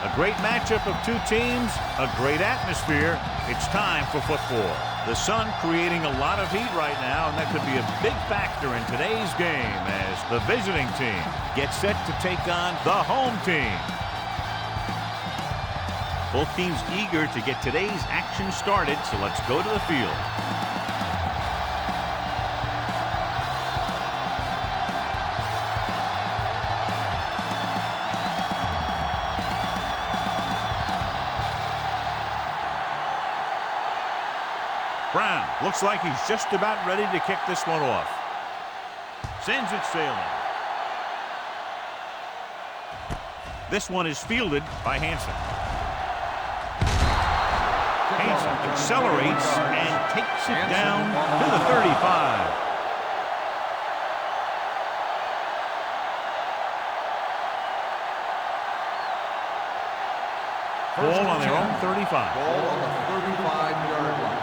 A great matchup of two teams, a great atmosphere. It's time for football. The sun creating a lot of heat right now, and that could be a big factor in today's game as the visiting team gets set to take on the home team. Both teams eager to get today's action started, so let's go to the field. Brown looks like he's just about ready to kick this one off. Sends it sailing. This one is fielded by Hansen. Hansen accelerates and takes it down to the 35. Ball on their own 35. Ball on the 35-yard line.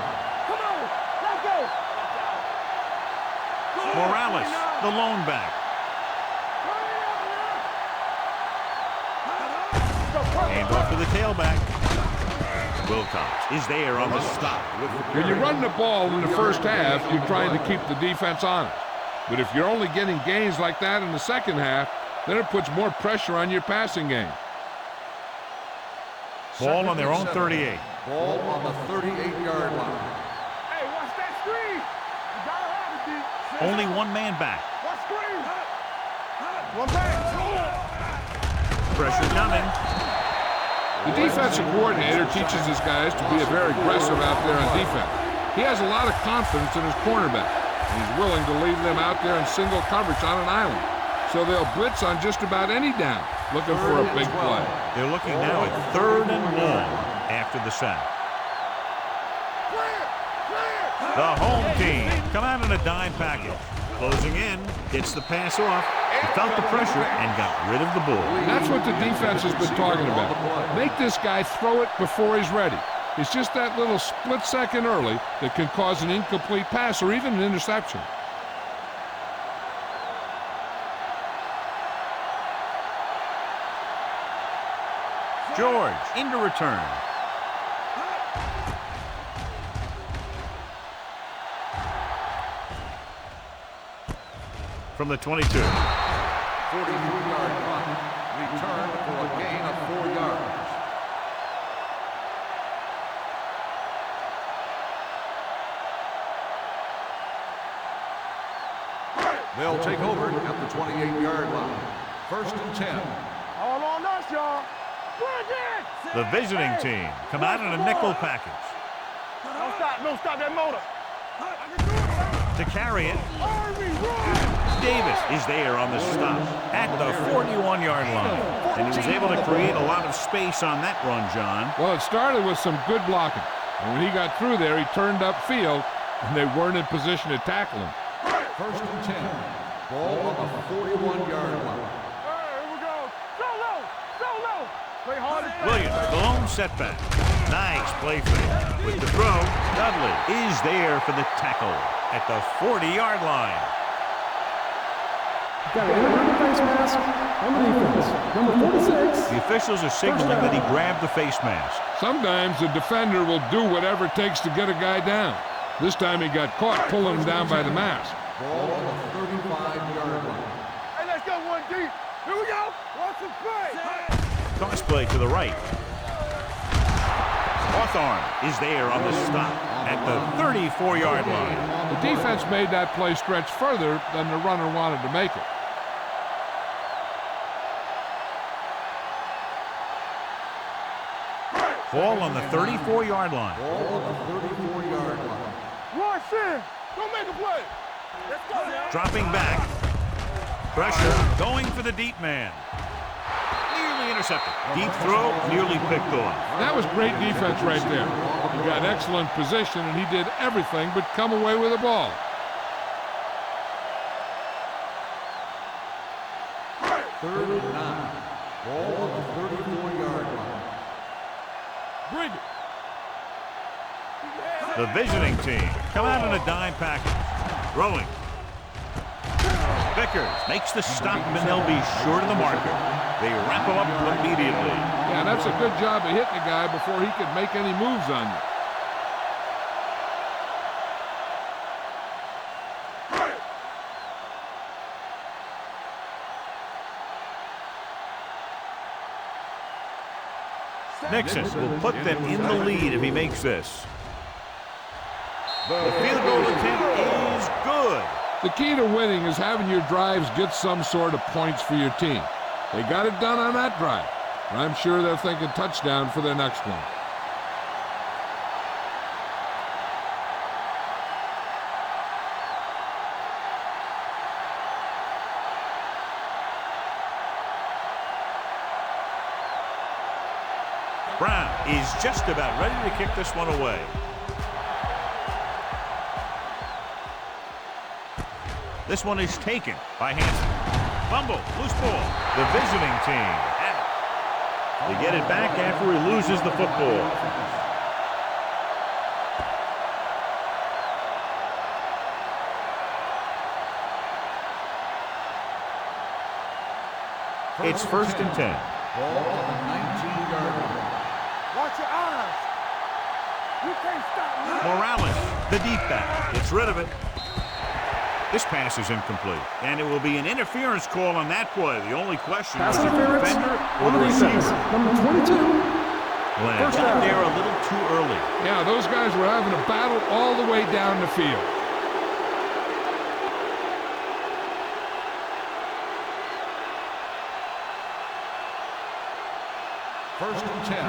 Morales, the lone back. Hand off to the tailback. Wilcox is there on the stop. When you run the ball in the first half, you're trying to keep the defense honest. But if you're only getting gains like that in the second half, then it puts more pressure on your passing game. Ball on their own 38. Ball on the 38-yard line. Hey, watch that screen. You gotta have it, D. Only one man back. Watch screen. One back. Pressure coming. The defensive coordinator teaches his guys to be very aggressive out there on defense. He has a lot of confidence in his cornerback. He's willing to leave them out there in single coverage on an island. So they'll blitz on just about any down, looking for a big play. They're looking now at 3rd and long after the sack. The home team come out in a dime package. Closing in, gets the pass off. He felt the pressure and got rid of the ball. That's what the defense has been talking about. Make this guy throw it before he's ready. It's just that little split second early that can cause an incomplete pass or even an interception. George into return. From the 22. 43-yard punt. Return for a gain of 4 yards. They'll take over at the 28-yard line. 1st and 10. All on us, y'all. The visiting team come out in a nickel package. Don't stop that motor. To carry it, Davis is there on the stop at the 41-yard line. And he was able to create a lot of space on that run, John. Well, it started with some good blocking. And when he got through there, he turned upfield, and they weren't in position to tackle him. 1st and 10. Ball on the 41-yard line. Here we go. So low. Play hard and Williams, the lone setback. Nice play fake. With the throw, Dudley is there for the tackle at the 40-yard line. Got a number face mask on the defense. Number 46. The officials are signaling that he grabbed the face mask. Sometimes the defender will do whatever it takes to get a guy down. This time he got caught pulling him down by the mask. Ball on the 35-yard line. Hey, let's go one deep. Here we go. Watch the play. Toss play to the right. Hawthorne is there on the stop at the 34-yard line. The defense made that play stretch further than the runner wanted to make it. Ball on the 34-yard line. Ball on the 34-yard line. Rush in. Go make a play. Let's go. Dropping back. Pressure going for the deep man. Nearly intercepted. Deep throw, nearly picked off. That was great defense right there. He got excellent position, and he did everything but come away with the ball. Third and 9. Ball on the 34-yard line. Bring it. The visiting team come out in a dime package. Throwing. Vickers makes the stop, and they'll be short of the marker. They wrap him up immediately. Yeah, that's a good job of hitting the guy before he could make any moves on you. Nixon will put them in the lead if he makes this. The field goal attempt is good. The key to winning is having your drives get some sort of points for your team. They got it done on that drive. And I'm sure they're thinking touchdown for their next one. Brown is just about ready to kick this one away. This one is taken by Hansen. Fumble, loose ball. The visiting team have it. They get it back after he loses the football. It's 1st and 10. Ball on the 19-yard line. Watch your eyes. You can't stop me. Morales, the deep back, gets rid of it. This pass is incomplete, and it will be an interference call on that play. The only question Pass is the interference defender or on the the defense. receiver. Number 22. Glenn First got down. there a little too early. Yeah, those guys were having a battle all the way down the field. First and 10.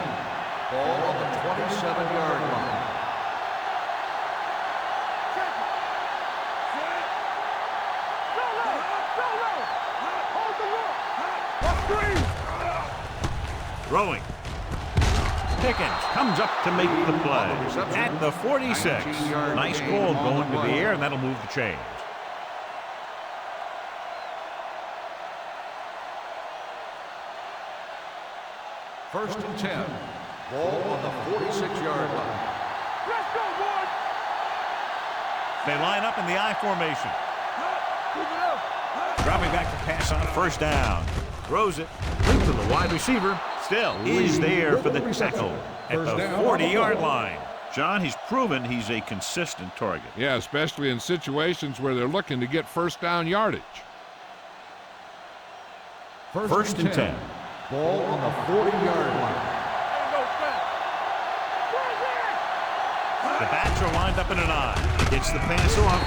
Ball on the 27-yard line. Throwing. Pickens comes up to make the play at the 46. Nice call going to the air, and that'll move the chains. First and 10. Ball on the 46-yard line. Let's go, boys. They line up in the I formation. Keep it up. Dropping back to pass on 1st down. Throws it. Link to the wide receiver. Still is there for the tackle at the 40-yard line. John, he's proven he's a consistent target. Yeah, especially in situations where they're looking to get 1st down yardage. First and 10. Ball on the 40-yard line. The backs are lined up in an I. Gets the pass off.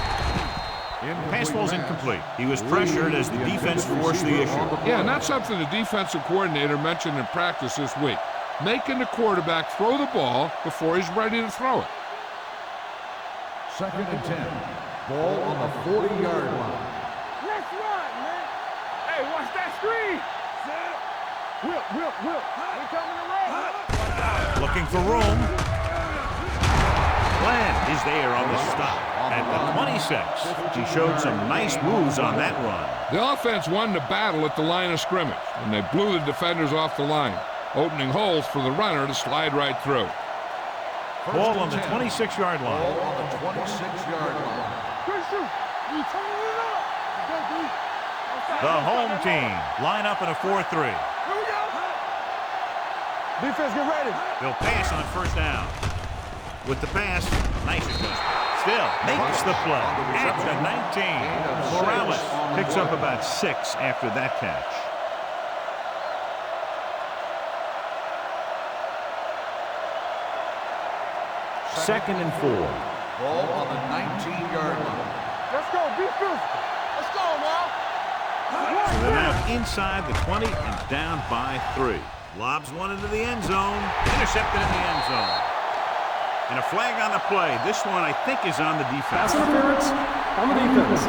Pass ball's incomplete. He was pressured as the defense forced the issue. Yeah, and that's something the defensive coordinator mentioned in practice this week. Making the quarterback throw the ball before he's ready to throw it. Second and 10. Ball on the 40-yard line. Let's run, man. Hey, watch that screen. Whip. We coming around. Looking for room. Glenn is there on the stop at the 26. He showed some nice moves on that run. The offense won the battle at the line of scrimmage, and they blew the defenders off the line, opening holes for the runner to slide right through. Ball on the 26-yard line. Ball on the 26-yard line. Good shoot. You turning it up. Go, D. The home team line up in a 4-3. Here we go. Defense, get ready. They'll pass on 1st down. With the pass, nice adjustment. Still makes the play at the 19. Morales picks up about 6 after that catch. Second and 4. Ball on the 19-yard line. Let's go. Be physical. Let's go, man. So they're now inside the 20 and down by 3. Lobs one into the end zone. Intercepted in the end zone. And a flag on the play. This one, I think, is on the defense. Pass interference on the defense.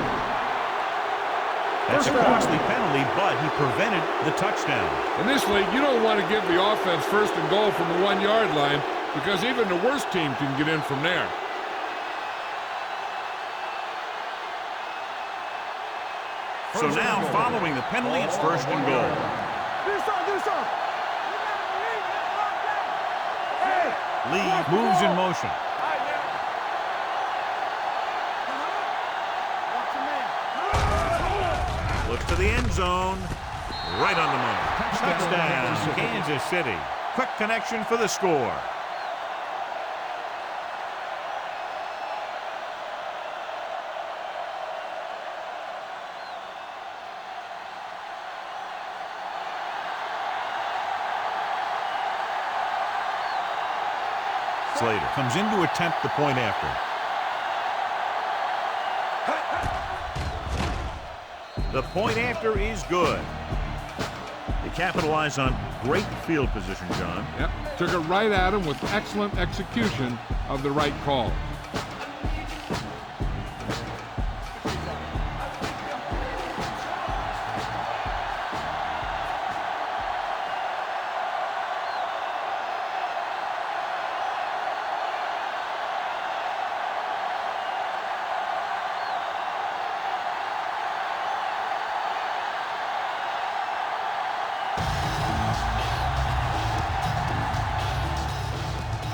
That's a costly penalty, but he prevented the touchdown. In this league, you don't want to give the offense 1st and goal from the 1-yard line because even the worst team can get in from there. So now, following the penalty, it's 1st and goal. Do something. Hey. Lee moves in motion. All right, now. Watch your man. Looks to the end zone. Right on the money. Touchdown, Kansas City. Quick connection for the score. Slater comes in to attempt the point after. The point after is good. They capitalize on great field position, John. Yep, took it right at him with excellent execution of the right call.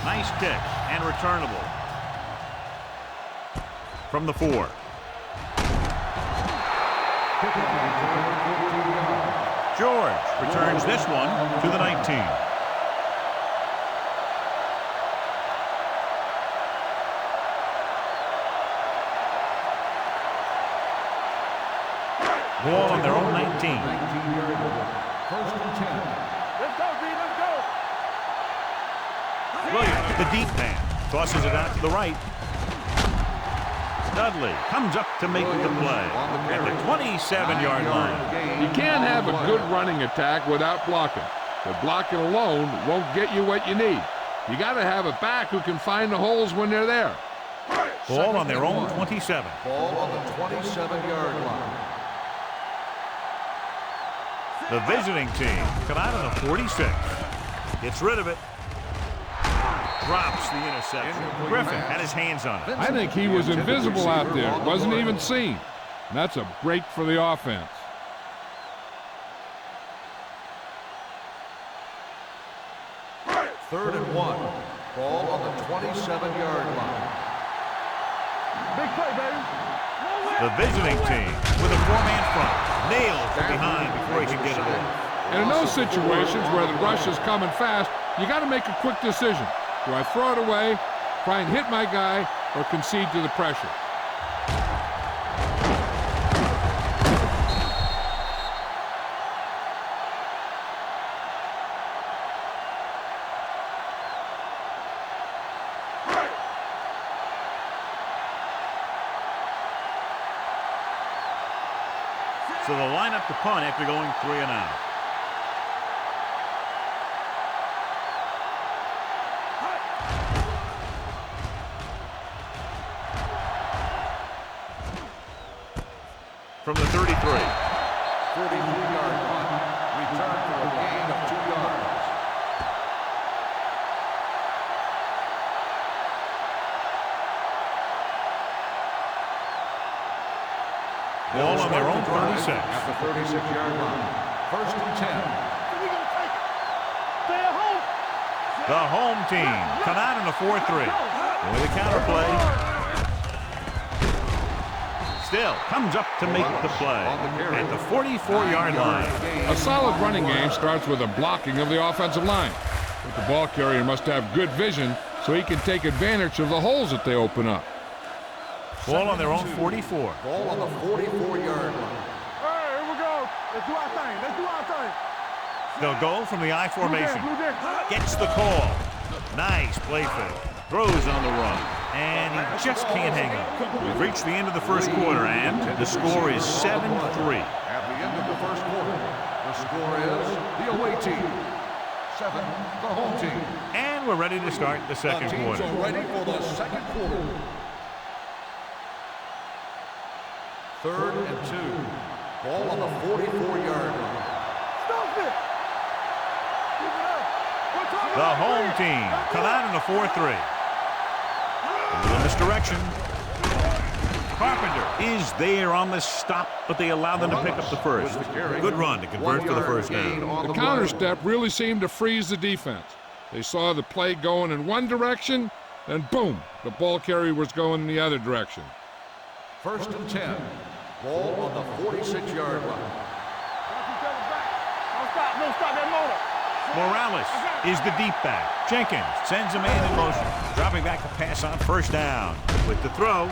Nice kick and returnable. From the 4. George returns this one to the 19. Ball on their own 19. First and 10. Let's go, D. Let's go. Williams, the deep man, tosses it out to the right. Dudley comes up to make the play at the 27-yard line. You can't have a good running attack without blocking. But blocking alone won't get you what you need. You got to have a back who can find the holes when they're there. Ball on their own 27. Ball on the 27-yard line. The visiting team come out on the 46. Gets rid of it. Drops the interception. Griffin had his hands on it. I think he was invisible out there. Wasn't even seen. And that's a break for the offense. Third and 1. Ball on the 27-yard line. Big play, baby. The visiting team with a 4-man front. Nailed from behind before he can get it in. And in those situations where the rush is coming fast, you got to make a quick decision. Do I throw it away, try and hit my guy, or concede to the pressure? So they'll line up to punt after going 3 and out. From the 33. 43-yard punt. Return for a gain of 2 yards. Ball on their own 36. At the 36-yard line. First and 10. We gonna take it. Stay at home. The home team come out in a 4-3. With a counterplay. Still comes up to make the play at the 44-yard line. A solid running game starts with a blocking of the offensive line. But the ball carrier must have good vision so he can take advantage of the holes that they open up. Ball on their own 44. Ball on the 44-yard line. Hey, here we go. Let's do our thing. Let's do our thing. They'll go from the I formation. Blue Jays. Gets the call. Nice play fake. Throws on the run. And he just can't hang up. We've reached the end of the first quarter, and the score is 7-3. At the end of the first quarter, the score is the away team 7, the home team. And we're ready to start the second The teams quarter. are ready for the second quarter. Third and 2. Ball on the 44-yard line. Stop it. Keep it up. We're talking The about home three. team Let's come go. out in a 4-3. In this direction. Carpenter is there on the stop, but they allow them to pick up the first. Good run to convert for the first down. The counter step really seemed to freeze the defense. They saw the play going in one direction, and boom, the ball carrier was going in the other direction. First and 10. Ball on the 46-yard line. Don't stop that motor. Morales is the deep back. Jenkins sends a man in motion. Dropping back to pass on first down. With the throw,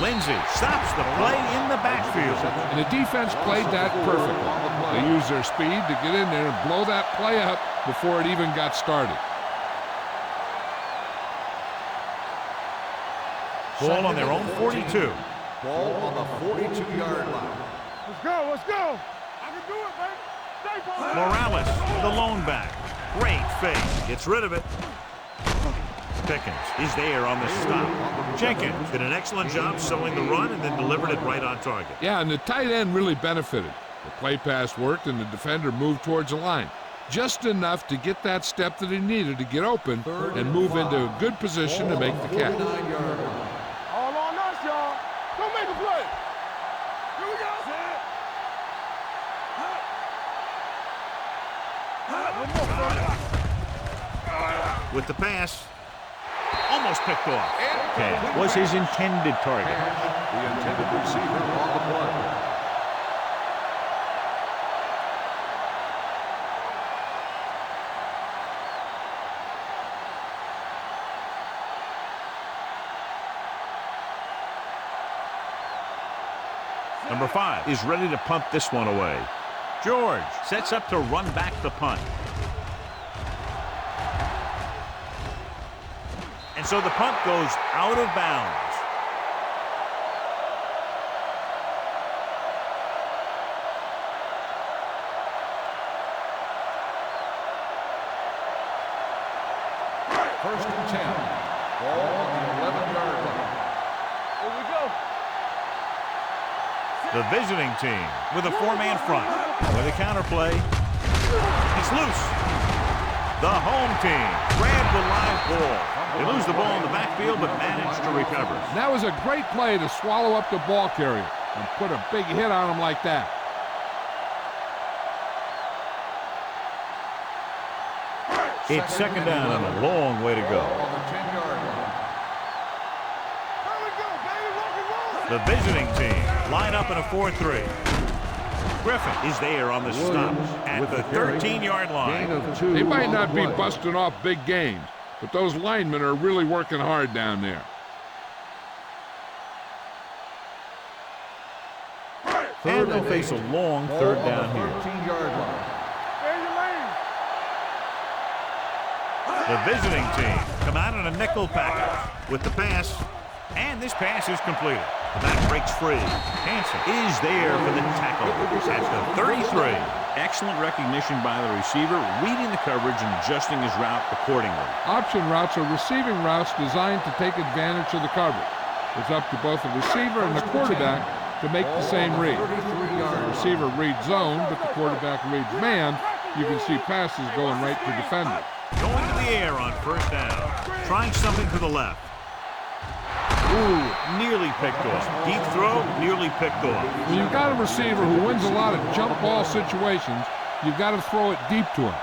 Lindsey stops the play in the backfield. And the defense played that perfectly. They used their speed to get in there and blow that play up before it even got started. Ball on their own 42. Ball on the 42-yard line. Let's go, let's go. I can do it, baby. Stay focused. Morales, the lone back. Great fake. Gets rid of it. Pickens is there on the stop. Jenkins did an excellent job selling the run and then delivered it right on target. Yeah, and the tight end really benefited. The play pass worked and the defender moved towards the line. Just enough to get that step that he needed to get open and move into a good position to make the catch. All on us, y'all. Don't make a play. Here we go. With the pass, almost picked off. Catch was his intended target. The intended receiver on the play. Number 5 is ready to punt this one away. George sets up to run back the punt. And so the punt goes out of bounds. First and 10. Ball on the 11-yard line. Here we go. The visiting team with a 4-man front. With a counterplay. It's loose. The home team grabbed the live ball. They lose the ball in the backfield but manage to recover. That was a great play to swallow up the ball carrier and put a big hit on him like that. It's second down and a long way to go. On the 10-yard line. Here we go, baby. Rock and roll. The visiting team line up in a 4-3. Griffin is there on the stop at the 13-yard line. They might not be busting off big gains, but those linemen are really working hard down there. And they'll face a long third Ball on down the here. 13-yard line. Stay in your lane. The visiting team come out in a nickel package with the pass, and this pass is completed. The back breaks free. Hansen is there for the tackle at the 33. Excellent recognition by the receiver, reading the coverage and adjusting his route accordingly. Option routes are receiving routes designed to take advantage of the coverage. It's up to both the receiver and the quarterback to make the same read. The receiver reads zone, but the quarterback reads man. You can see passes going right to defenders. Going to the air on first down. Trying something to the left. Ooh, nearly picked off. Deep throw, nearly picked off. When you've got a receiver who wins a lot of jump ball situations, you've got to throw it deep to him.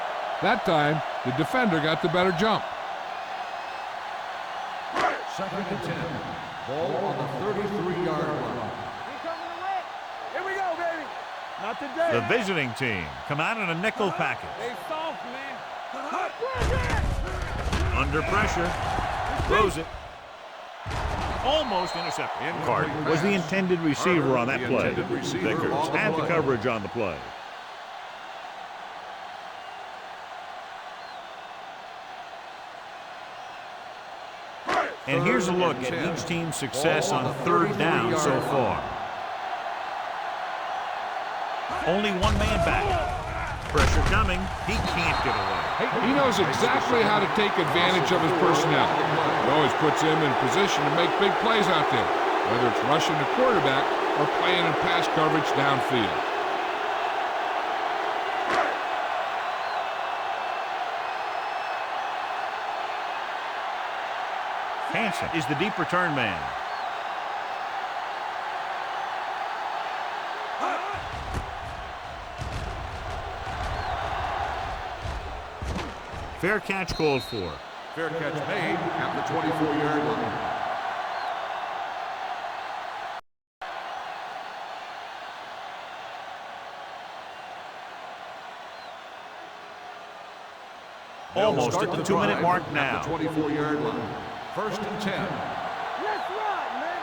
That time, the defender got the better jump. Second and 10. Ball on the 33-yard line. Here we go, baby. Not today. The visiting team come out in a nickel package. They soft, man. Under pressure. Throws it. Almost intercepted. Cart was the intended receiver on that play. Vickers had the coverage on the play. And here's a look at each team's success on third down so far. Only one man back. Pressure coming. He can't get away. He knows exactly how to take advantage of his personnel. He always puts him in position to make big plays out there, whether it's rushing the quarterback or playing in pass coverage downfield. Hansen is the deep return man. Fair catch called for. Fair catch made at the 24-yard line. Almost at the 2-minute mark now. 24-yard line. 1st and 10. Let's ride, man.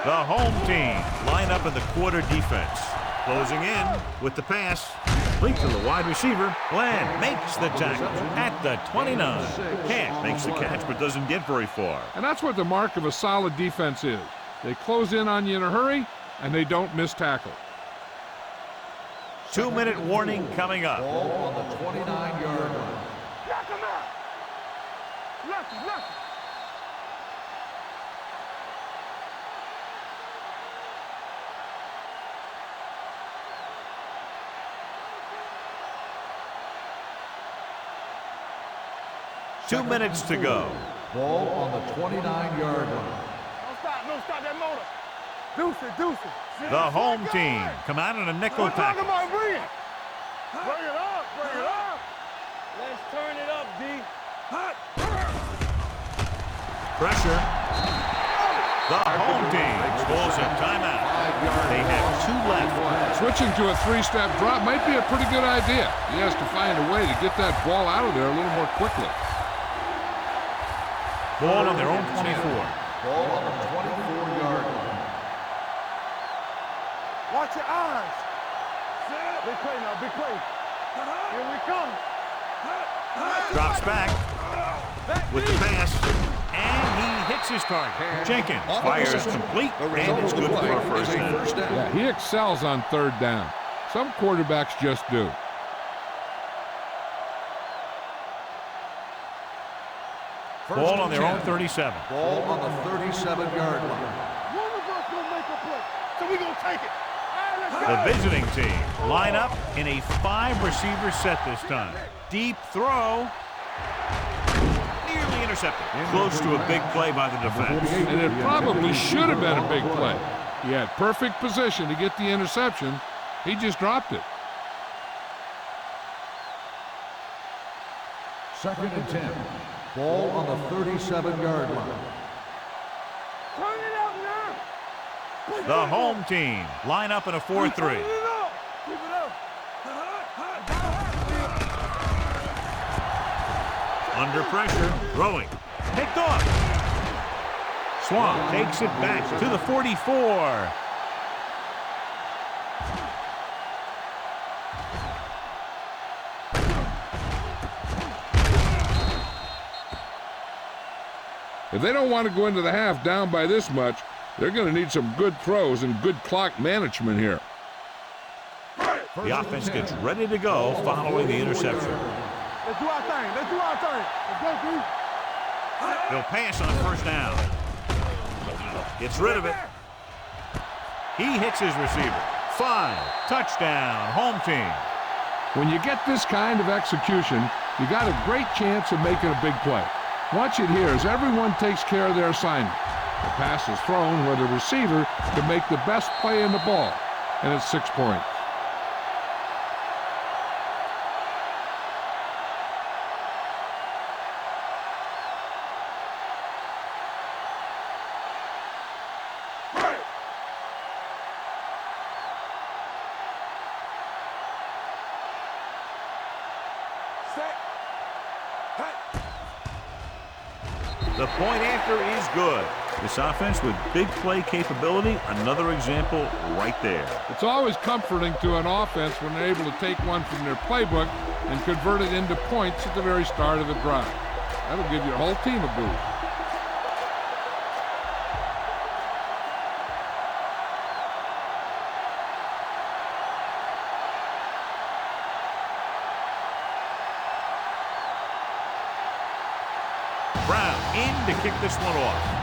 The home team line up in the quarter defense. Closing in with the pass. Complete to the wide receiver. Glenn makes the tackle at the 29. Camp makes the catch but doesn't get very far. And that's what the mark of a solid defense is. They close in on you in a hurry, and they don't miss tackle. 2-minute warning coming up. Ball on the 29-yard line. Knock him out. Knock him. 2 minutes to go. Ball on the 29-yard line. Don't stop that motor. Deuce it. The home team come out in a nickel I'm talking package. about bring it. Bring it up. Let's turn it up, D. Pressure. The home team calls a timeout. They have 2 left. Switching to a 3-step drop might be a pretty good idea. He has to find a way to get that ball out of there a little more quickly. Ball on their own 24. Ball on the 24-yard line. Watch your eyes. Big play now, big play. Here we come. Drops back with the pass. And he hits his target. Jenkins fires complete, and it's good for a first down. Yeah, he excels on 3rd down. Some quarterbacks just do. Ball on their own 37. Ball on the 37-yard line. One of us gonna make a play, so we gonna take it. All right, let's The go. visiting team line up in a 5-receiver set this time. Deep throw. Nearly intercepted. Close to a big play by the defense. And it probably should have been a big play. He had perfect position to get the interception. He just dropped it. 2nd and 10. Ball on the 37-yard line. Turn it up now. The home team line up in a 4-3. Keep it up. Under pressure, throwing. Picked off. Swan takes it back to the 44. If they don't want to go into the half down by this much, they're going to need some good throws and good clock management here. The offense gets ready to go following the interception. Let's do our thing. Let's go, D. They'll pass on 1st down. Gets rid of it. He hits his receiver. 5. Touchdown, home team. When you get this kind of execution, you got a great chance of making a big play. Watch it here as everyone takes care of their assignment. The pass is thrown where the receiver can make the best play in the ball, and it's 6 points. The point after is good. This offense with big play capability, another example right there. It's always comforting to an offense when they're able to take one from their playbook and convert it into points at the very start of the drive. That'll give your whole team a boost. Brown in to kick this one off.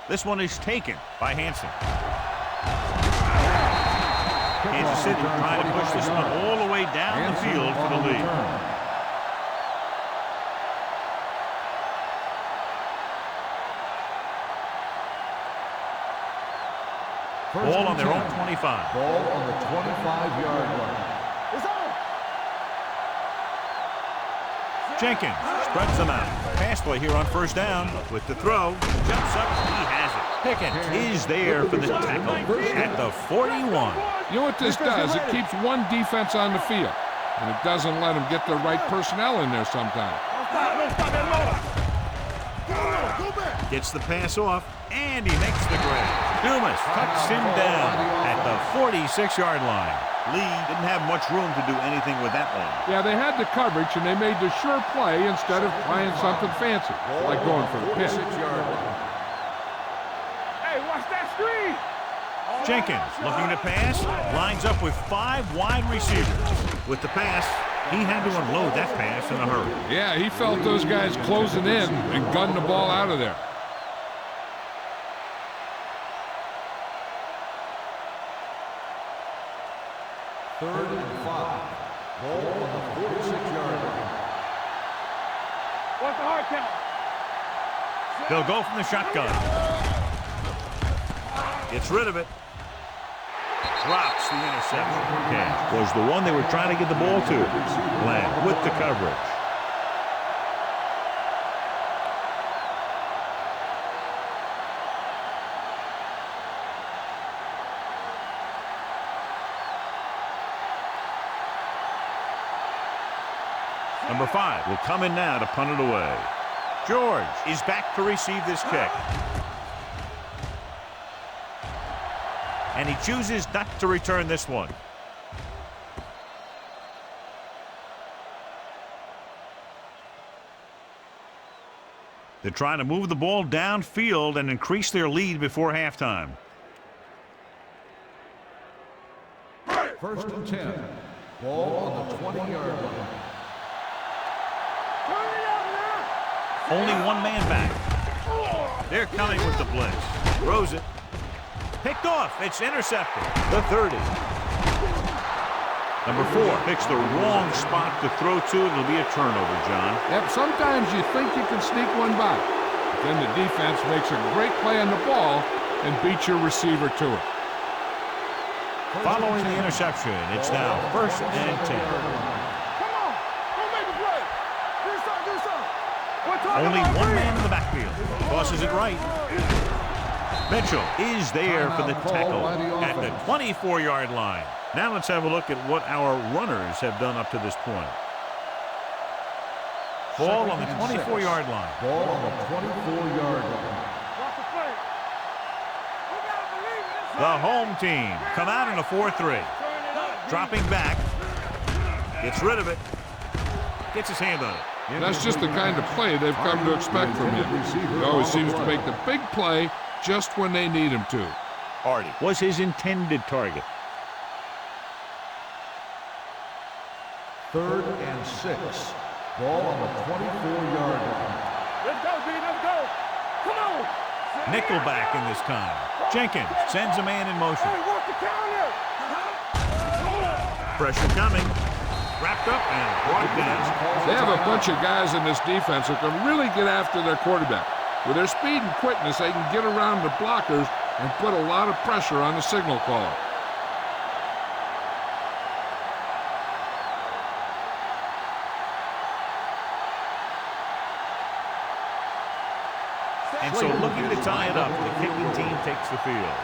This one is taken by Hansen. Kansas City trying to push this one all the way down the field for the lead. Ball on their own 25. Ball on the 25-yard line. It's on. Jenkins spreads them out. Pass play here on 1st down with the throw. Jumps up. He has it. Pickens is there for the tackle at the 41. You know what this does? It keeps one defense on the field, and it doesn't let them get the right personnel in there sometimes. Gets the pass off, and he makes the grab. Dumas cuts him down at the 46-yard line. Lee didn't have much room to do anything with that one. Yeah, they had the coverage, and they made the sure play instead of trying something fancy, like going for the pick. Hey, watch that screen. Jenkins looking to pass, lines up with 5 wide receivers. With the pass, he had to unload that pass in a hurry. Yeah, he felt those guys closing in and gunned the ball out of there. Third and 5. Ball on the 46-yard line. What's the hard count? They'll go from the shotgun. Gets rid of it. Drops the interception. Catch was the one they were trying to get the ball to. Glenn with the coverage. Number 5 will come in now to punt it away. George is back to receive this kick. And he chooses not to return this one. They're trying to move the ball downfield and increase their lead before halftime. First and 10. Ball on the 20-yard line. Only one man back. They're coming with the blitz. Throws it. Picked off. It's intercepted. The 30. Number 4 picks the wrong spot to throw to, and it'll be a turnover, John. Yep, sometimes you think you can sneak one by. But then the defense makes a great play on the ball and beats your receiver to it. Following the interception, it's now first and 10. Come on. Go make a play. Do something. Only one man in the backfield. Tosses it right. Mitchell is there for the tackle at the 24-yard line. Now let's have a look at what our runners have done up to this point. Ball on the 24-yard line. Ball on the 24-yard line. The home team come out in a 4-3. Dropping back. Gets rid of it. Gets his hand on it. That's just the kind of play they've come to expect from him. He always seems to make the big play just when they need him to. Hardy was his intended target. Third and 6. Ball on the 24-yard line. Let's go, B. Let's go. Come on. Nickelback in this time. Jenkins sends a man in motion. Hey, work the counter. Pressure coming. Wrapped up and brought down. They have a bunch of guys in this defense that can really get after their quarterback. With their speed and quickness, they can get around the blockers and put a lot of pressure on the signal caller. And so looking to tie it up, the kicking team takes the field.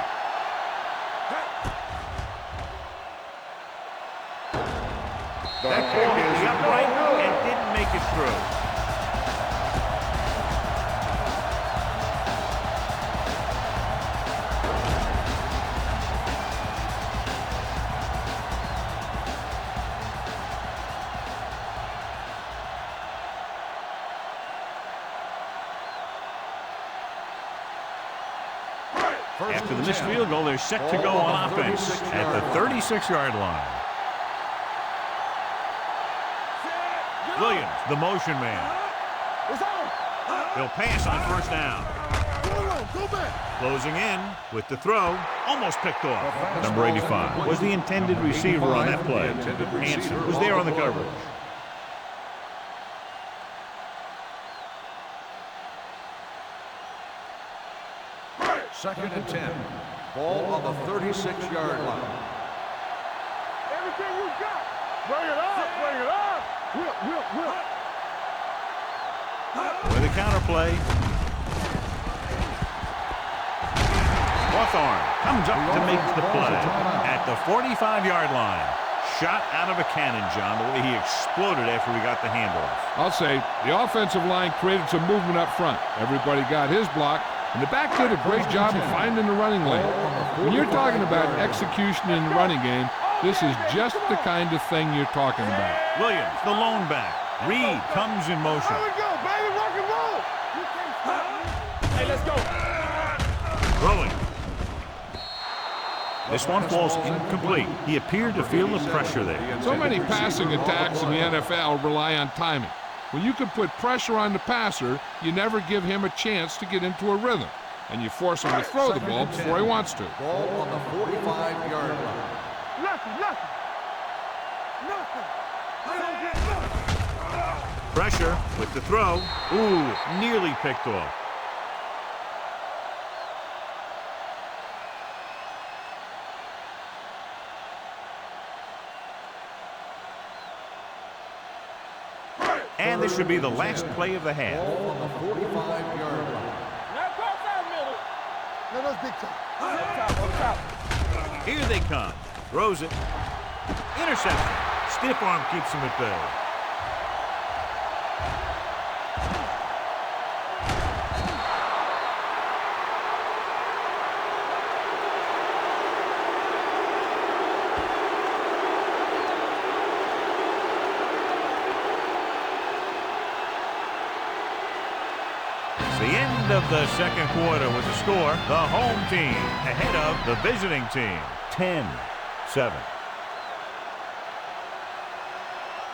That ball hit the upright and didn't make it through. After the missed field goal, they're set to go on offense at the 36-yard line. Williams, the motion man. He'll pass on first down. Closing in with the throw, almost picked off. Number 85 was the intended receiver on that play. Hanson was there on the coverage. Second and 10. Ball on the 36-yard line. Everything you got. Bring it up. Bring it up. Whip. With a counter play. Hawthorne comes up to make the play at the 45-yard line. Shot out of a cannon, John, the way he exploded after he got the handoff. I'll say the offensive line created some movement up front. Everybody got his block, and the back did a great job of finding the running lane. When you're talking about execution in the running game, this is just the kind of thing you're talking about. Williams, the lone back. Reed comes in motion. Here we go, baby, rock and roll. Hey, let's go. Throwing. This one falls incomplete. He appeared to feel the pressure there. So many passing attacks in the NFL rely on timing. When you can put pressure on the passer, you never give him a chance to get into a rhythm, and you force him to throw the ball before he wants to. Ball on the 45-yard line. Nothing. Pressure with the throw. Ooh, nearly picked off. And this should be the last play of the half. Ball on the 45-yard line. Now cross out middle. No, that's big time. Up top. Here they come. Throws it. Interception. Stiff arm keeps him at bay. The end of the second quarter with the score, the home team ahead of the visiting team, 10-7.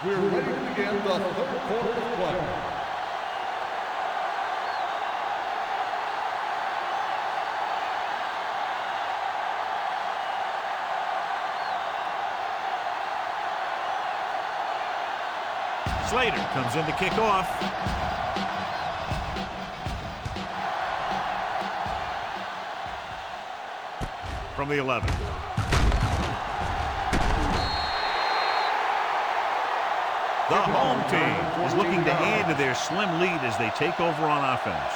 We're ready to begin the third quarter of play. Slater comes in to kick off. From the 11. The home team is looking to add to their slim lead as they take over on offense.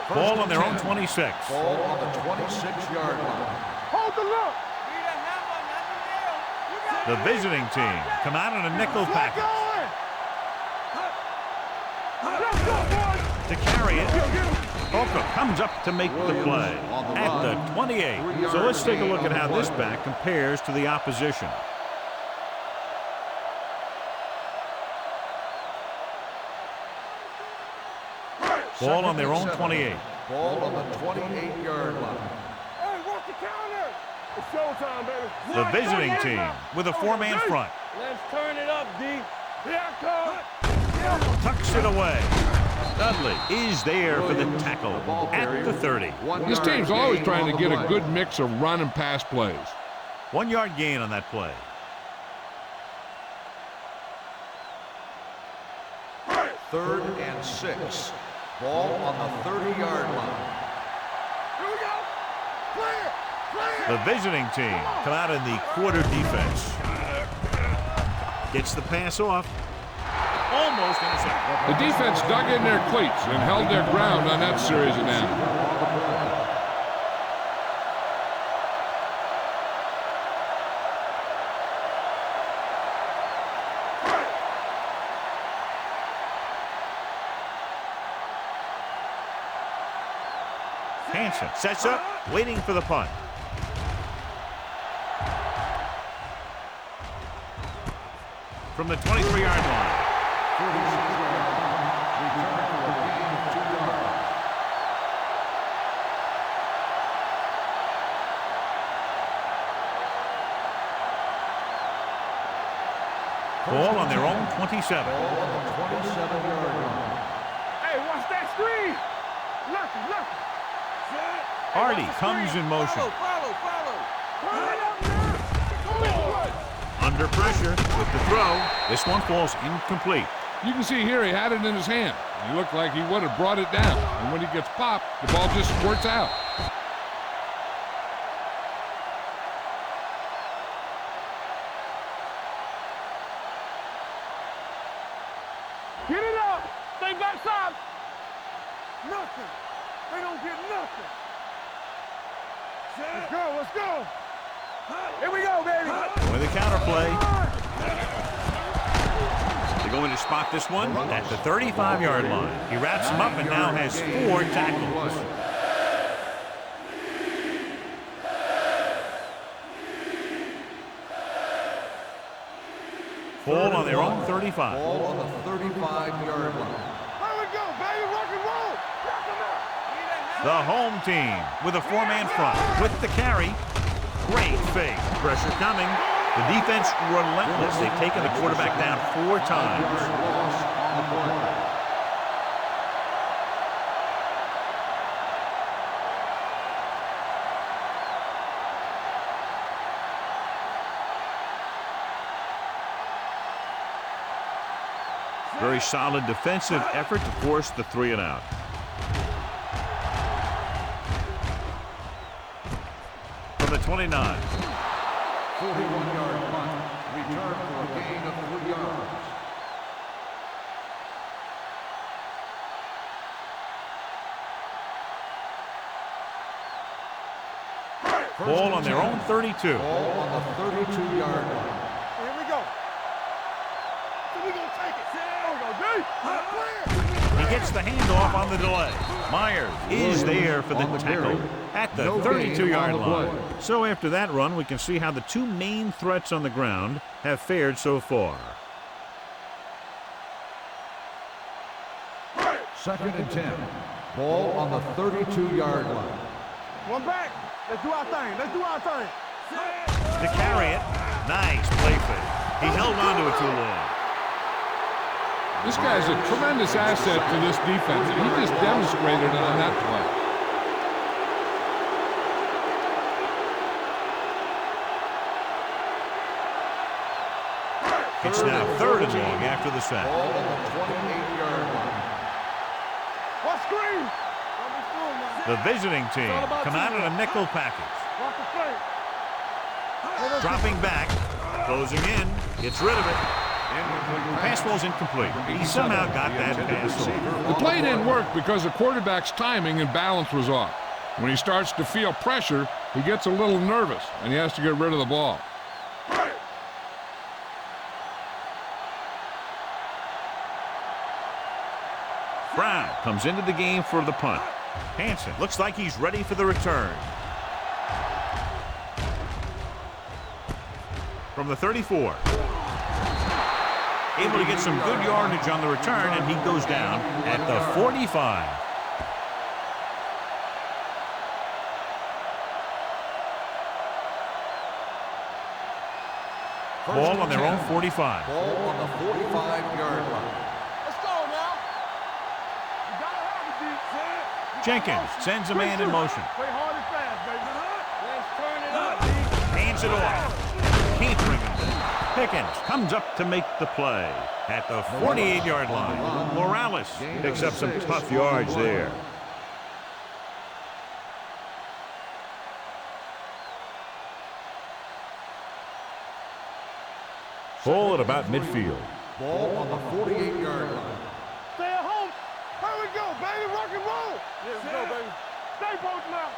Ball on their own 26. Ball on the 26-yard line. Hold the look. The visiting team come out in a nickel package. To carry it, Oka comes up to make the play at the 28. So let's take a look at how this back compares to the opposition. Ball on their own 28. Ball on the 28-yard line. Hey, watch the counter. It's showtime, baby. The visiting team with a four-man front. Let's turn it up, D. Here I come. Tucks it away. Dudley is there for the tackle at the 30. This team's always trying to get a good mix of run and pass plays. 1 yard gain on that play. Third and 6. Ball on the 30-yard line. Here we go. Clear. The visiting team come out in the quarter defense. Gets the pass off. Almost intercepted. The defense dug in their cleats and held their ground on that series of downs. Hansen sets up, waiting for the punt. From the 23-yard line. Ball on their own 27. Ball on the 27-yard line. Hey, watch that screen. Lucky. Hardy comes in motion. Follow. Turn it up now. Under pressure with the throw. This one falls incomplete. You can see here he had it in his hand. He looked like he would have brought it down. And when he gets popped, the ball just squirts out. Get it up. Stay backside. Nothing. They don't get nothing. Let's go. Let's go. Here we go, baby. With the counter play. They're going to spot this one at the 35-yard line. He wraps him up and now has 4 tackles. Ball on their own 35. Ball on the 35-yard line. Here we go, baby. Rock and roll. The home team with a 4-man front with the carry. Great fake. Pressure coming. The defense relentless. They've taken the quarterback down 4 times. Loss on the play. Very solid defensive effort to force the 3 and out. From the 29. 41-yard punt. Return for a gain of 3 yards. Ball on their own 32. Ball on the 32-yard line. Here we go. So we gonna take it. There we go, D. Clear. He gets the handoff on the delay. Myers is there for the tackle at the 32-yard line. So after that run, we can see how the 2 main threats on the ground have fared so far. 2nd and 10. Ball on the 32-yard line. One back. Let's do our thing. Let's do our thing. To carry it, nice play fake. He held on to it too long. This guy's a tremendous asset to this defense, and he just demonstrated it on that play. It's now 3rd and long after the sack. Ball on the 28-yard line. What screen? The visiting team come out in a nickel package. Watch the fake. Dropping back, closing in, gets rid of it. Pass ball's incomplete. He somehow got that pass over. The play didn't work because the quarterback's timing and balance was off. When he starts to feel pressure, he gets a little nervous, and he has to get rid of the ball. Brown comes into the game for the punt. Hansen looks like he's ready for the return. From the 34. Able to get some good yardage on the return, and he goes down at the 45. Ball on their own 45. Ball on the 45-yard line. Let's go now. You gotta have it, D. Jenkins sends a man in motion. Play hard and fast, baby. Let's turn it up, D. Hands it off. Can't bring him down. Pickens comes up to make the play at the 48-yard line. Morales picks up some tough yards there. Ball at about midfield. Ball on the 48-yard line. Stay at home. Here we go, baby. Rock and roll. Let's go, baby. Stay both now.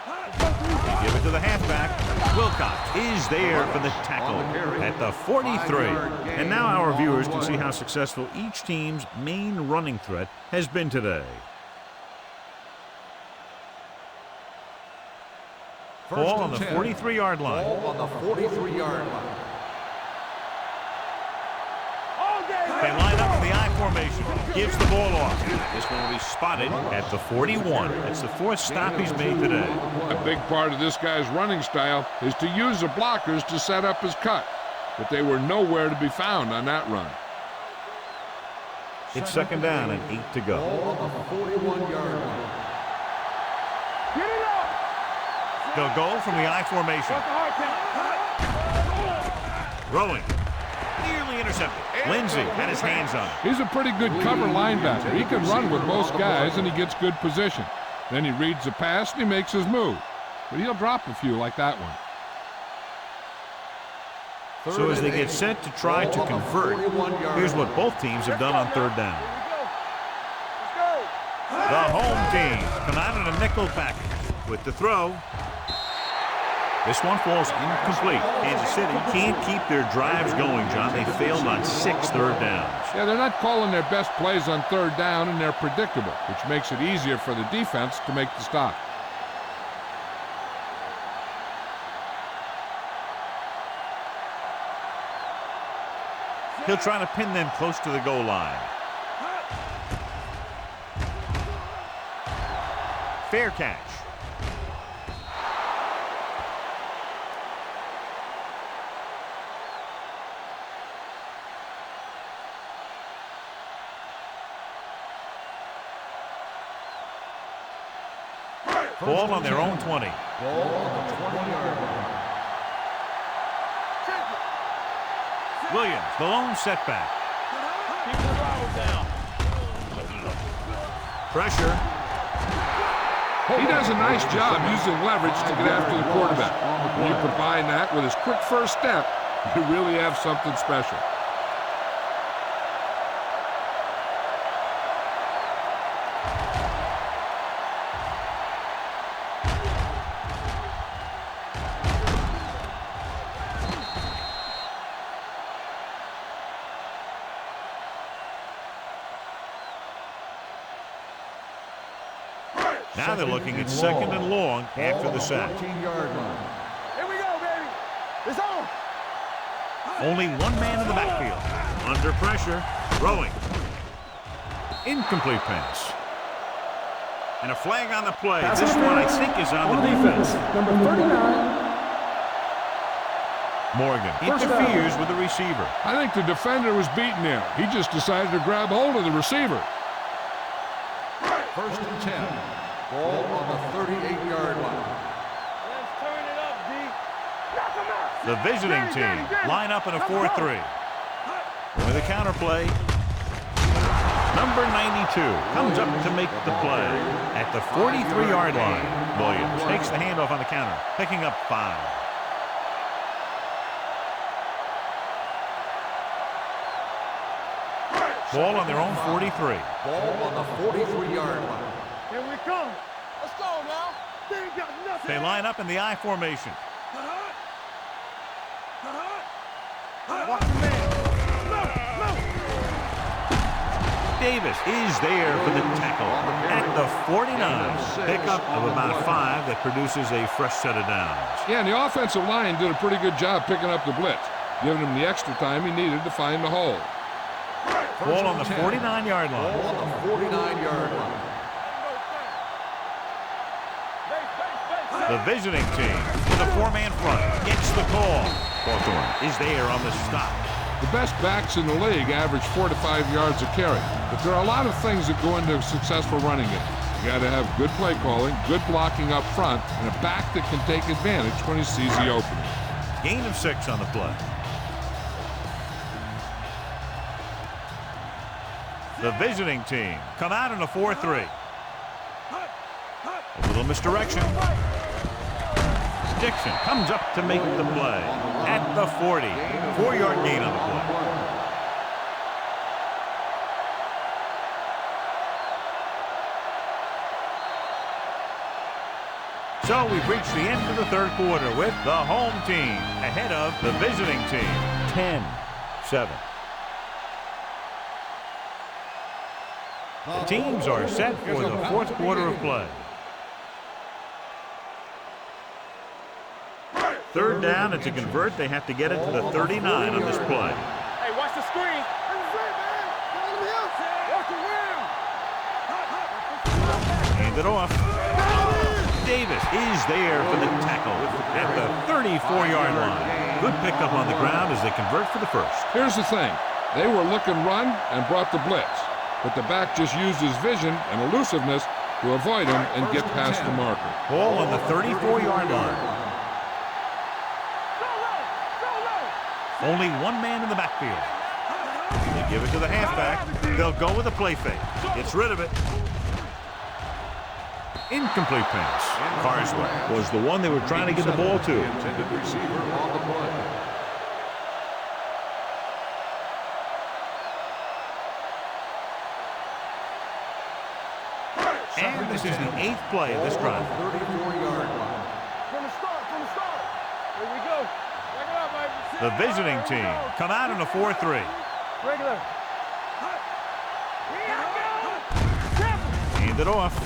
Give it to the halfback. Wilcox is there for the tackle at the 43. And now our viewers can see how successful each team's main running threat has been today. Ball on the 43-yard line. Ball on the 43-yard line. They line up in the I formation. Gives the ball off. This one will be spotted at the 41. That's the 4th stop he's made today. A big part of this guy's running style is to use the blockers to set up his cut, but they were nowhere to be found on that run. It's 2nd down and 8 to go. Ball on the 41-yard line. Get it up. They'll go from the I formation. Throwing. Nearly intercepted. Lindsey had his hands on it. He's a pretty good cover linebacker. He can run with most guys, and he gets good position. Then he reads the pass, and he makes his move. But he'll drop a few like that one. So as they get set to try to convert, here's what both teams have done on 3rd down. The home team come out in a nickel package with the throw. This one falls incomplete. Kansas City can't keep their drives going, John. They failed on 6 third downs. Yeah, they're not calling their best plays on third down, and they're predictable, which makes it easier for the defense to make the stop. He'll try to pin them close to the goal line. Fair catch. Ball on their own 20. Ball on the 20-yard line. Williams, the lone setback. Keep the rivals down. Pressure. He does a nice job using leverage to get after the quarterback. When you combine that with his quick first step, you really have something special. Now they're looking at second and long after the sack. 14-yard line. Here we go, baby. It's on. Only one man in the backfield. Under pressure. Throwing. Incomplete pass. And a flag on the play. This one, I think, is on the defense. Number 39. Morgan First interferes with the receiver. I think the defender was beaten there. He just decided to grab hold of the receiver. First and 10. Ball on the 38-yard line. Let's turn it up, D. Knock him out. The visiting team line up in a 4-3. With a counter play. Number 92 comes up to make the play at the 43-yard line. Williams takes the handoff on the counter, picking up 5. Ball on their own 43. Ball on the 43-yard line. Here we come. Let's go now. They ain't got nothing. They line up in the I formation. Watch the man. Move. Davis is there for the tackle at the 49. Pickup of about 5 that produces a fresh set of downs. Yeah, and the offensive line did a pretty good job picking up the blitz, giving him the extra time he needed to find the hole. Ball on the 49-yard line. Ball on the 49-yard line. The visiting team with a 4-man front gets the call. Hawthorne is there on the stop. The best backs in the league average 4 to 5 yards a carry, but there are a lot of things that go into a successful running game. You got to have good play calling, good blocking up front, and a back that can take advantage when he sees the opening. Gain of 6 on the play. The visiting team come out in a 4-3. A little misdirection. Dixon comes up to make the play at the 40. 4-yard gain on the play. So we've reached the end of the third quarter with the home team ahead of the visiting team. 10-7. The teams are set for the fourth quarter of play. Third down, and to convert, they have to get it to the 39 on this play. Hey, watch the screen. Watch the rim. Hand it off. Davis is there for the tackle at the 34-yard line. Good pickup on the ground as they convert for the first. Here's the thing. They were looking run and brought the blitz, but the back just used his vision and elusiveness to avoid him and get past the marker. Ball on the 34-yard line. Only one man in the backfield. They give it to the halfback. They'll go with a play fake. Gets rid of it. Incomplete pass. Carswell was the one they were trying to get the ball to. Intended receiver on the play. And this is the 8th play of this drive. 34-yard line. From the start, from the start. Here we go. Back it up, baby. The visiting team come out in a 4-3. Regular. Hand it off.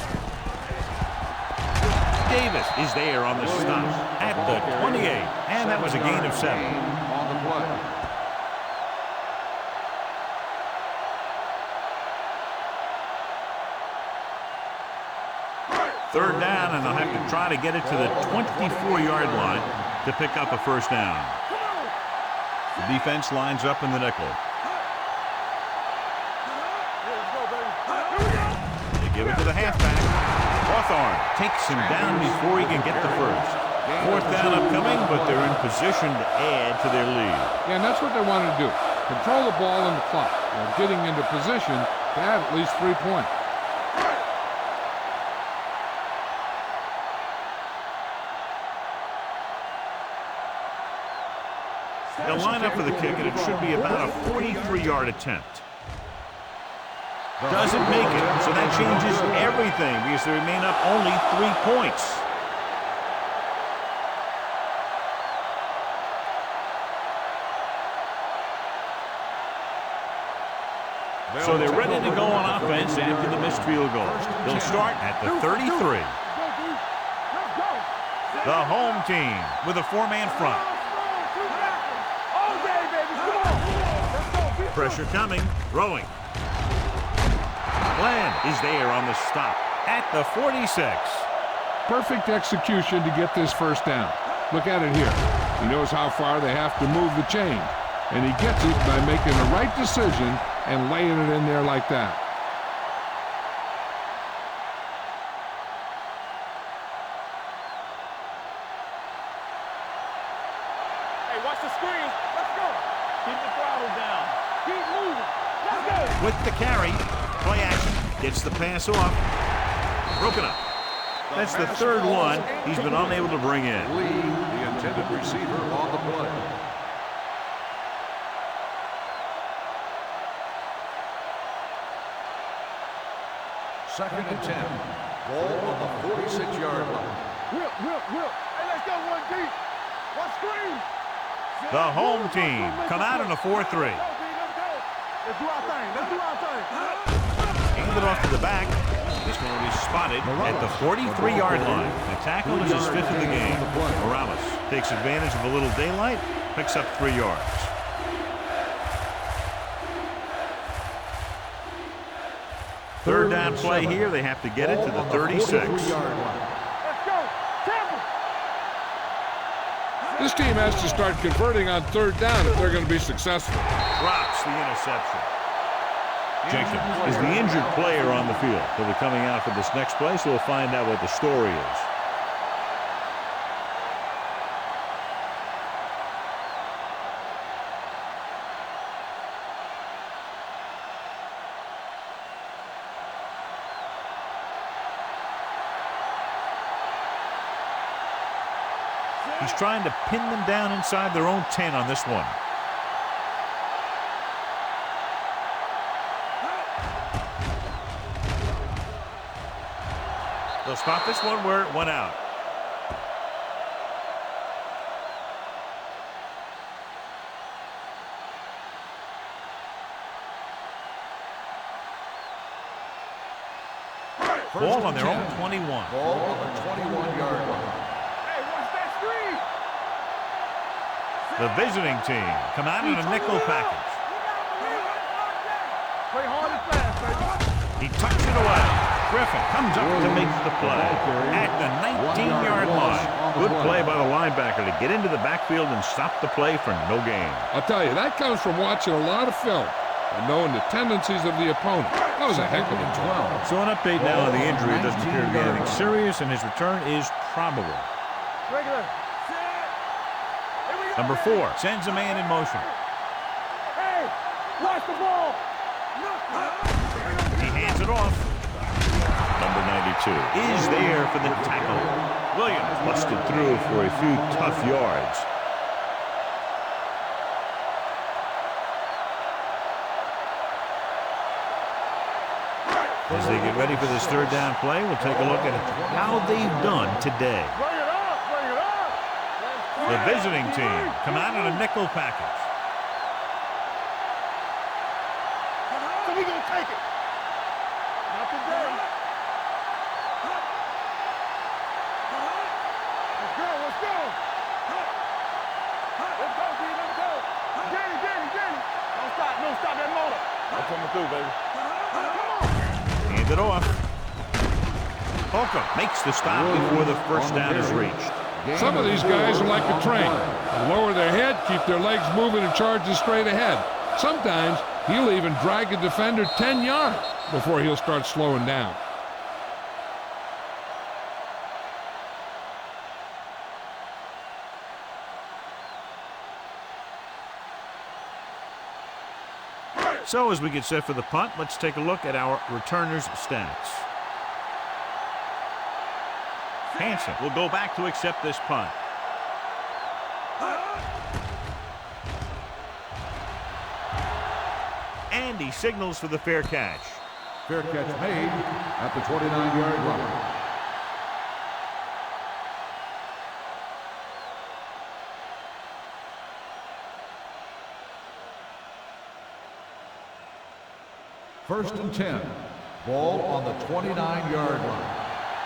Davis is there on the stop at the 28. And that was a gain of 7. On the play. Third down, and they'll have to try to get it to the 24-yard line to pick up a first down. The defense lines up in the nickel. They give it to the halfback. Hawthorne takes him down before he can get the first. Fourth down upcoming, but they're in position to add to their lead. Yeah, and that's what they wanted to do. Control the ball and the clock. They're getting into position to have at least 3 points. They'll line up for the kick, and it should be about a 43-yard attempt. Doesn't make it, so that changes everything because they remain up only 3 points. So they're ready to go on offense after the missed field goal. They'll start at the 33. The home team with a 4-man front. Pressure coming, throwing. Glenn is there on the stop at the 46. Perfect execution to get this first down. Look at it here. He knows how far they have to move the chain, and he gets it by making the right decision and laying it in there like that. Hey, watch the screen. Let's go. Keep the throttle down. Keep moving. Let's go. With the carry, play action, gets the pass off, broken up. That's the third one he's been unable to bring in. Lee, the intended receiver, on the play. Second and 10. Ball on the 46-yard line. Whip. Hey, let's go one deep. One screen. The home team come out in a 4-3. Let's do our thing. Let's do our thing. Hand it off to the back. This one will be spotted at the 43-yard line. The tackle is his 5th of the game. Morales takes advantage of a little daylight, picks up 3 yards. Third down play here. They have to get it to the 36. Let's go. Tampa. This team has to start converting on third down if they're going to be successful. Drops the interception. Jenkins is the injured player on the field. He'll be coming out for this next play, so we'll find out what the story is. He's trying to pin them down inside their own 10 on this one. They'll stop this one where it went out. Ball on their own 21. Ball on the 21-yard line. Hey, watch that screen. The visiting team come out in a nickel package. Play hard and fast, baby. He tucks it away. Griffin comes up to make the play at the 19-yard line. Good play by the linebacker to get into the backfield and stop the play for no gain. I'll tell you, that comes from watching a lot of film and knowing the tendencies of the opponent. That was a heck of a job. So an update now on the injury. It doesn't appear to be anything serious, and his return is probable. Regular. Number 4 sends a man in motion. Hey, watch the ball. He hands it off. Number 92 is there for the tackle. Williams busted through for a few tough yards. As they get ready for this third down play, we'll take a look at how they've done today. Bring it up, bring it up. The visiting team come out in a nickel package. So we gonna take it. Not today. Let's go, let's go. Let's go, D, let's go. Danny. Don't stop that motor. I'm coming through, baby. Come on. Hand it off. Holcomb makes the stop before the first down is reached. Some of these guys are like a train. They lower their head, keep their legs moving, and charges straight ahead. Sometimes he'll even drag a defender 10 yards before he'll start slowing down. So as we get set for the punt, let's take a look at our returners' stats. Hansen will go back to accept this punt. And he signals for the fair catch. Fair catch made at the 29-yard line. First and 10. Ball on the 29-yard line.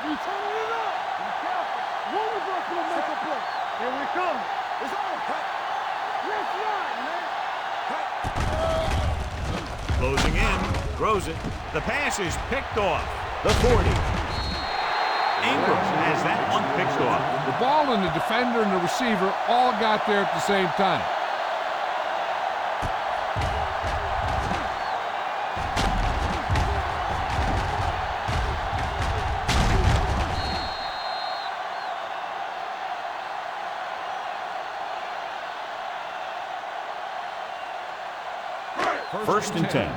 We turning it up. Be careful. One of us will make a play. Here we come. It's on. Let's ride, man. Closing in, throws it. The pass is picked off. The 40. Ingram has that one picked off. The ball and the defender and the receiver all got there at the same time. First and 10.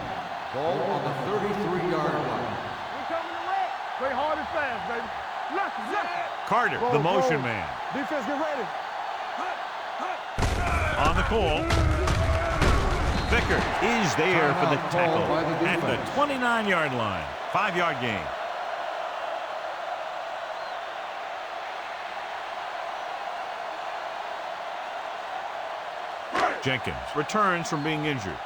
Ball on the 33-yard line. We coming to wreck. Play hard and fast, baby. Left. Carter, the motion man. Defense, get ready. On the call. Vicker is there for the tackle at the 29-yard line. 5-yard gain. Jenkins returns from being injured.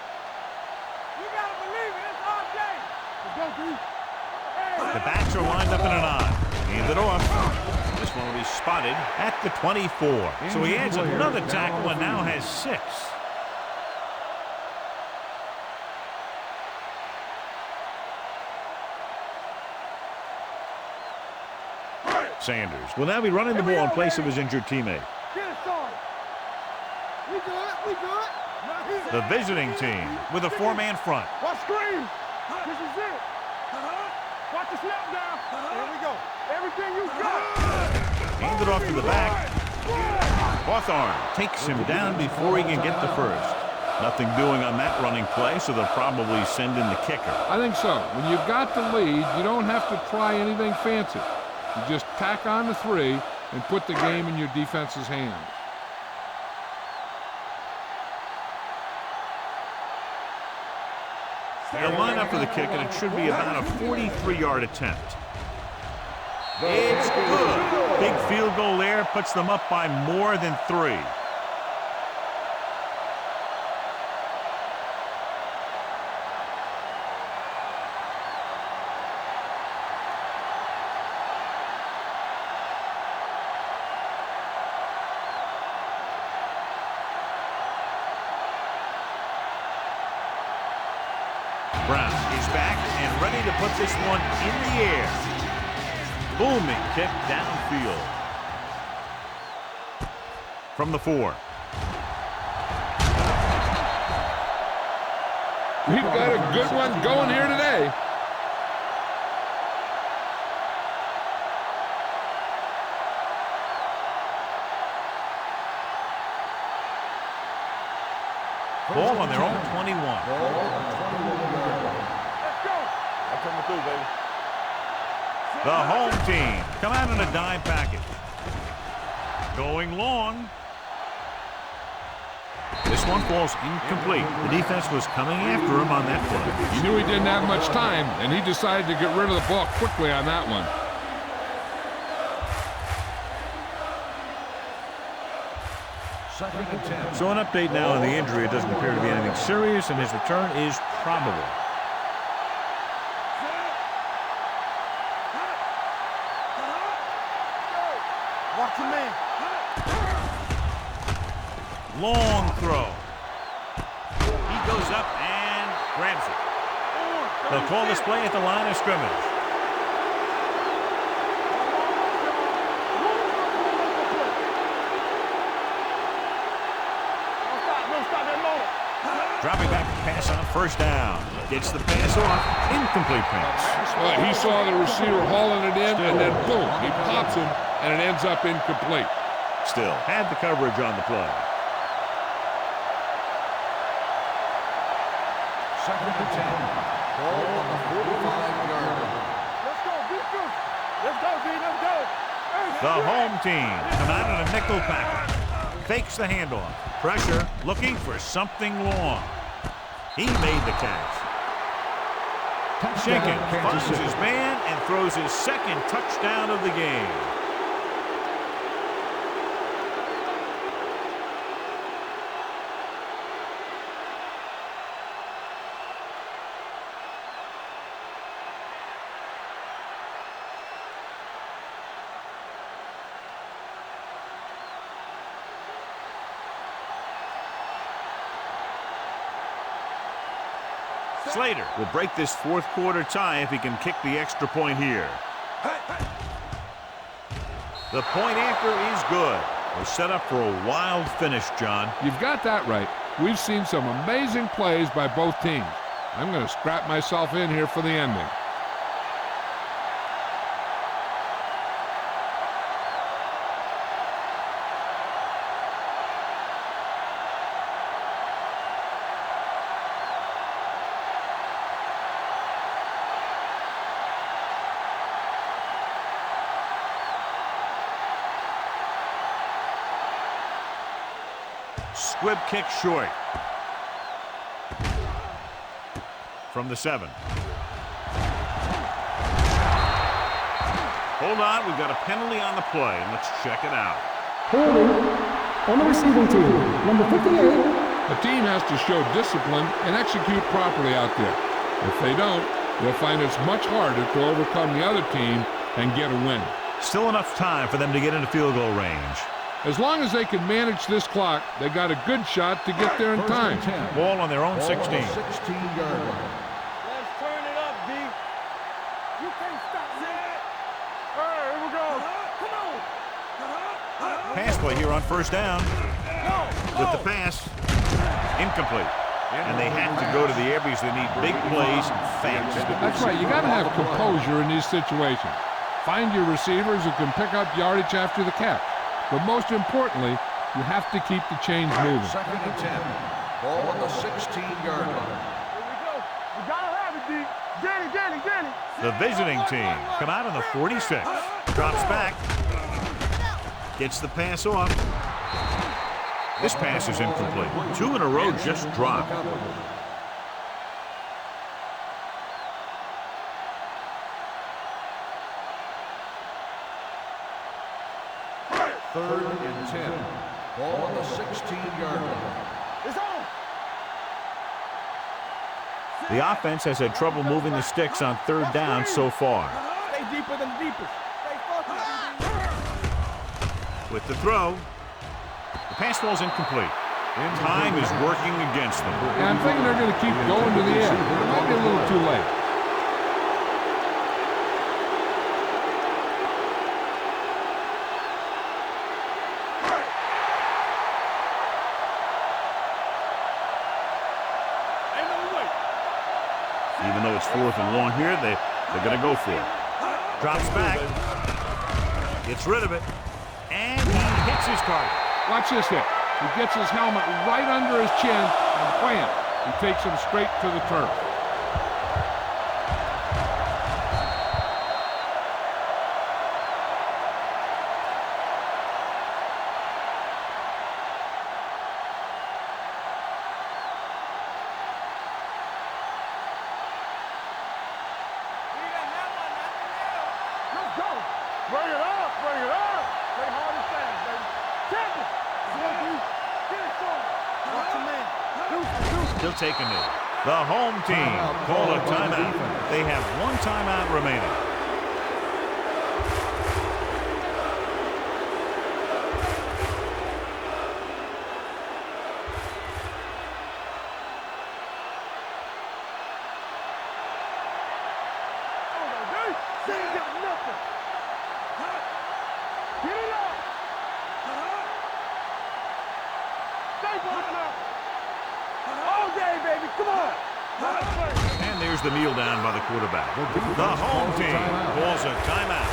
The backs are lined up in an I. Hand it off. This one will be spotted at the 24. So he adds another tackle and now has 6. Sanders will now be running the ball in place of his injured teammate. We good. The visiting team with a 4-man front. Watch screen. This is it. Watch the snap down. Here we go. Everything you got. Hand it off to the back. Hawthorne takes him down before he can get the first. Nothing doing on that running play, so they'll probably send in the kicker. I think so. When you've got the lead, you don't have to try anything fancy. You just tack on the 3 and put the game in your defense's hands. They'll line up for the kick, and it should be about a 43-yard attempt. It's good. Big field goal there puts them up by more than 3. Brown is back and ready to put this one in the air. Booming kick downfield. From the 4. We've got a good one going here today. Ball on their own 21. Let's go. I'm coming through, baby. The home team come out in a dime package. Going long. This one falls incomplete. The defense was coming after him on that play. He knew he didn't have much time, and he decided to get rid of the ball quickly on that one. Second and 10. So an update now on the injury. It doesn't appear to be anything serious, and his return is probable. Watch your man. Long throw. He goes up and grabs it. They'll call this play at the line of scrimmage. Dropping back to pass on first down. Gets the pass off. Incomplete pass. Well, he saw the receiver hauling it in, and then boom, he pops him, and it ends up incomplete. Still had the coverage on the play. Second and 10. Ball on the 45-yard line. Let's go, defense. Let's go, D. Let's go. The home team come out in a nickel package. Fakes the handoff. Pressure, looking for something long. He made the catch. Jenkins finds his man and throws his second touchdown of the game. Slater will break this fourth quarter tie if he can kick the extra point here. The point after is good. We're set up for a wild finish, John. You've got that right. We've seen some amazing plays by both teams. I'm going to strap myself in here for the ending. Squib kick short. From the 7. Hold on, we've got a penalty on the play, and let's check it out. Holding on the receiving team, number 58. The team has to show discipline and execute properly out there. If they don't, they'll find it's much harder to overcome the other team and get a win. Still enough time for them to get into field goal range. As long as they can manage this clock, they got a good shot to get there in First time. and 10. Ball on their own Ball 16. on the 16-yard line. Let's turn it up, D. You can't stop that. All right, here we go. Come on. Pass play here on first down. With the pass, incomplete. And they have to go to the air because they need big plays fast. That's right. You got to have composure in these situations. Find your receivers who can pick up yardage after the catch. But most importantly, you have to keep the chains moving. Second and 10. Ball on the 16-yard line. Here we go. We gotta have it, D. Get it. The visiting team come out on the 46. Drops back. Gets the pass off. This pass is incomplete. 2 in a row just dropped. Third and 10. Ball on the 16-yard line. It's on. The offense has had trouble moving the sticks on third down so far. Stay deeper than the deepest. Stay focused. With the throw, the pass falls incomplete. Time is working against them. And I'm thinking they're going to keep going to the air. It might be a little too late. Even though it's 4th and long here, they're going to go for it. Drops back. Gets rid of it. And he hits his target. Watch this hit. He gets his helmet right under his chin, and wham, he takes him straight to the turf. Bring it up, bring it up. Play hard and fast, baby. Check it. Get it started. Watch your man. He'll take a knee. The home team call a timeout. They have one timeout remaining. They ain't got nothing. Get it up. Stay blocking up. All day, baby. Come on. And there's the kneel down by the quarterback. The home team calls a timeout.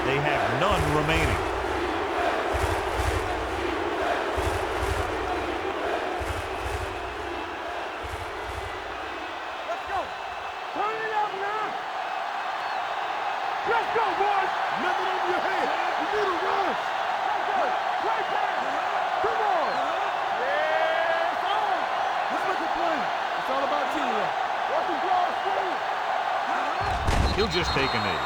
They have none remaining. Let's go. Turn it up now. Let's go, boys. Nothing over your head. You need a rush. Let's go. Play pass. Come on. Yeah, it's on. Let's make a play. It's all about teamwork. Watch the draw forward. He'll just take a knee.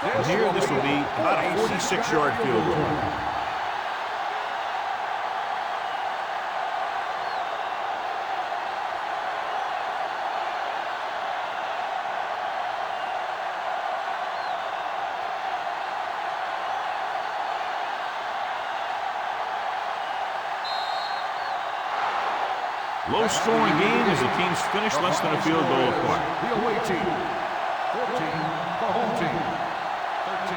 And here, this will be about a 46-yard field goal. Low-scoring game as the teams finish less than a field goal apart. The away team. 14, the home team. 13.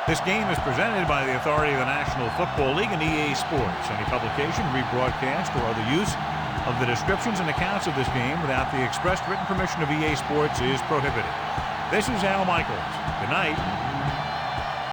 This game is presented by the authority of the National Football League and EA Sports. Any publication, rebroadcast, or other use of the descriptions and accounts of this game without the express written permission of EA Sports is prohibited. This is Al Michaels. Good night.